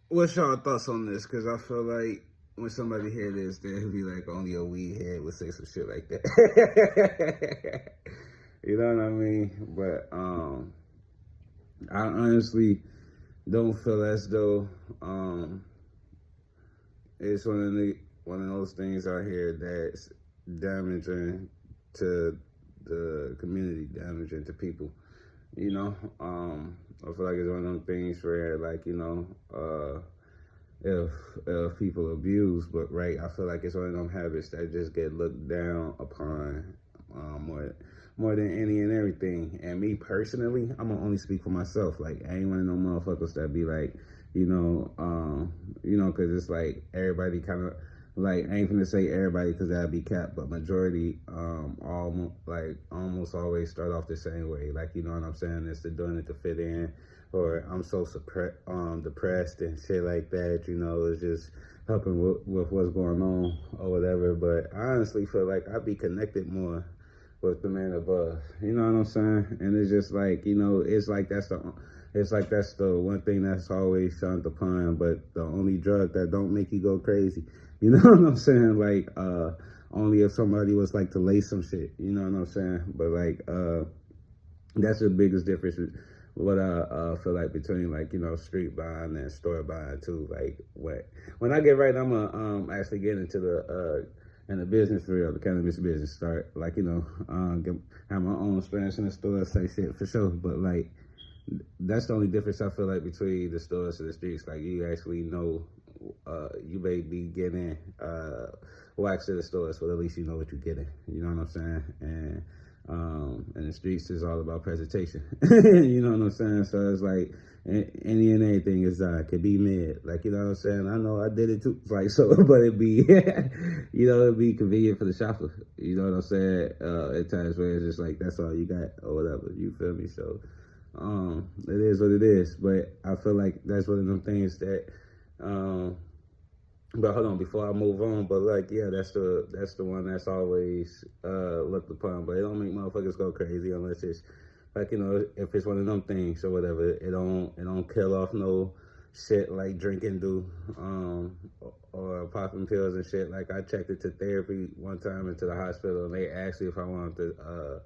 what's y'all thoughts on this? Because I feel like when somebody hear this, they'll be like, only a weed head would say some shit like that. You know what I mean? But I honestly don't feel as though it's one of those things out here that's damaging to the community, damaging to people. You know, I feel like it's one of them things where, like, if people abuse, but right, I feel like it's one of them habits that just get looked down upon more than any and everything. And me personally, I'm gonna only speak for myself. Like, I ain't one of them motherfuckers that be like, because it's like everybody kind of like, I ain't gonna say everybody because that'd be cap, but majority almost always start off the same way. Like, you know what I'm saying? It's the doing it to fit in, or I'm so depressed and shit like that. It's just helping with what's going on or whatever. But I honestly feel like I'd be connected more with the man above. You know what I'm saying? And it's just like, it's like that's the one thing that's always shunned upon, but the only drug that don't make you go crazy. You know what I'm saying? Like, only if somebody was like to lay some shit. You know what I'm saying? But like, that's the biggest difference with what I feel like between, like, street buying and store buying too. Like, when I get right, I'm gonna actually get into the business for real, the cannabis business. Start, like, have my own experience in the store, say shit for sure. But like, that's the only difference I feel like between the stores and the streets. Like, you actually know, you may be getting wax at the stores, but at least you know what you're getting. You know what I'm saying? And the streets is all about presentation. You know what I'm saying? So it's like any and anything is could be mid. Like, you know what I'm saying? I know I did it too. Like, so, but it'd be it'd be convenient for the shopper. You know what I'm saying? At times where it's just like that's all you got or whatever. You feel me? So it is what it is. But I feel like that's one of them things that but hold on, before I move on, but like, yeah, that's the one that's always looked upon. But it don't make motherfuckers go crazy unless it's like, if it's one of them things or whatever. It don't kill off no shit like drinking do, or popping pills and shit. Like, I checked it to therapy one time into the hospital, and they asked me if I wanted to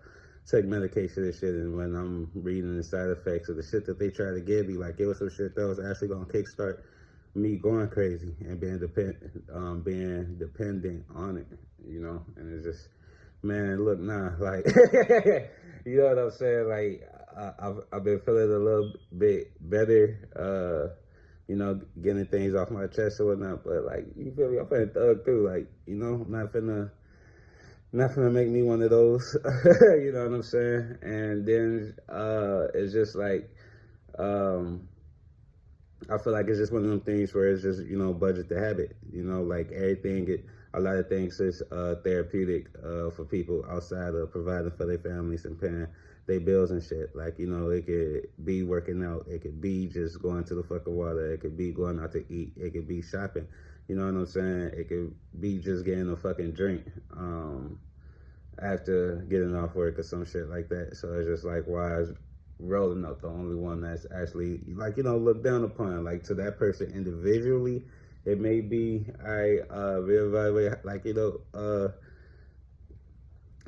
take medication and shit. And when I'm reading the side effects of the shit that they try to give me, like, it was some shit that was actually gonna kickstart me going crazy and being dependent on it, and it's just, man, look now, like, you know what I'm saying? Like, I've been feeling a little bit better, getting things off my chest or whatnot. But like, you feel me? I'm finna thug through, like, not finna make me one of those. You know what I'm saying? And then it's just like, I feel like it's just one of them things where it's just, budget the habit. Like, a lot of things is therapeutic for people outside of providing for their families and paying their bills and shit. Like, it could be working out. It could be just going to the fucking water. It could be going out to eat. It could be shopping. You know what I'm saying? It could be just getting a fucking drink after getting off work or some shit like that. So it's just like, why is rolling up the only one that's actually, like, looked down upon? Like, to that person individually, it may be, I reevaluate, like,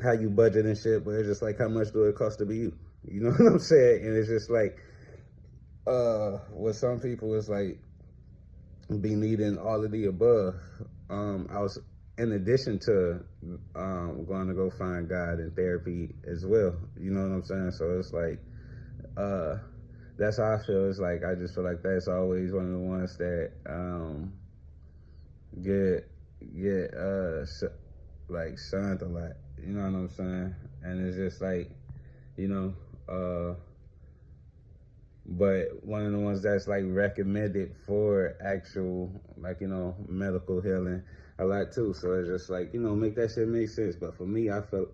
how you budget and shit, but it's just like, how much do it cost to be you? You know what I'm saying? And it's just like, with some people, it's like, be needing all of the above. I was, in addition to going to go find God in therapy as well. You know what I'm saying? So it's like, that's how I feel. It's like, I just feel like that's always one of the ones that like, shunned a lot. You know what I'm saying? And it's just like, you know, but one of the ones that's like recommended for actual, like, medical healing a lot too. So it's just like, make that shit make sense. But for me, I felt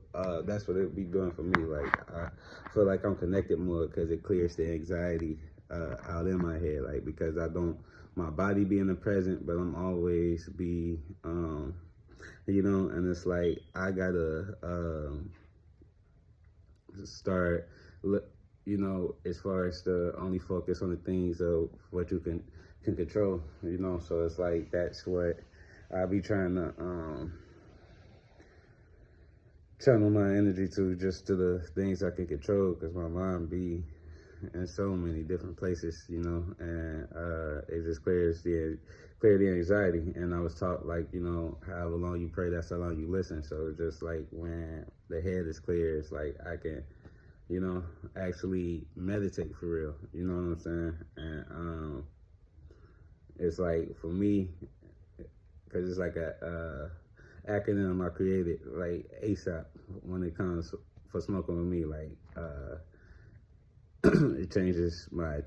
that's what it be doing for me. Like, I feel like I'm connected more because it clears the anxiety out in my head. Like, because my body be in the present, but I'm always be, and it's like, I gotta start, as far as the only focus on the things of what you can can control, you know. So it's like that's what I be trying to channel my energy to, just to the things I can control, because my mind be in so many different places, you know, and it just clears the anxiety. And I was taught, like, you know, however long you pray, that's how long you listen. So it's just like when the head is clear, it's like I can, you know, actually meditate for real, you know what I'm saying? And it's like, for me, because it's like a acronym I created, like ASAP, when it comes for smoking with me, like it changes my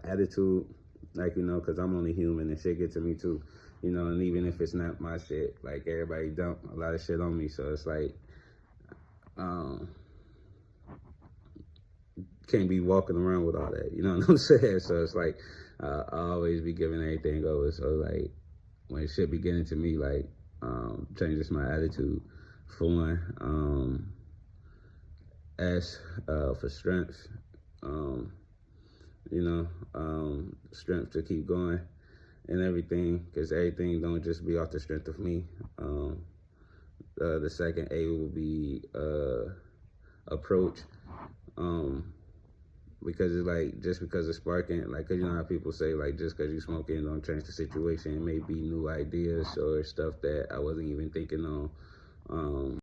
attitude, like, you know, because I'm only human and shit get to me too, you know. And even if it's not my shit, like, everybody dump a lot of shit on me, so it's like can't be walking around with all that, you know what I'm saying? So it's like I always be giving everything over. So like when shit be getting to me, like changes my attitude for one. Ask for strength, you know, strength to keep going and everything, because everything don't just be off the strength of me. The second A will be approach, because it's like, just because it's sparking, like, cause you know how people say, like, just because you smoking don't change the situation. It may be new ideas or stuff that I wasn't even thinking on.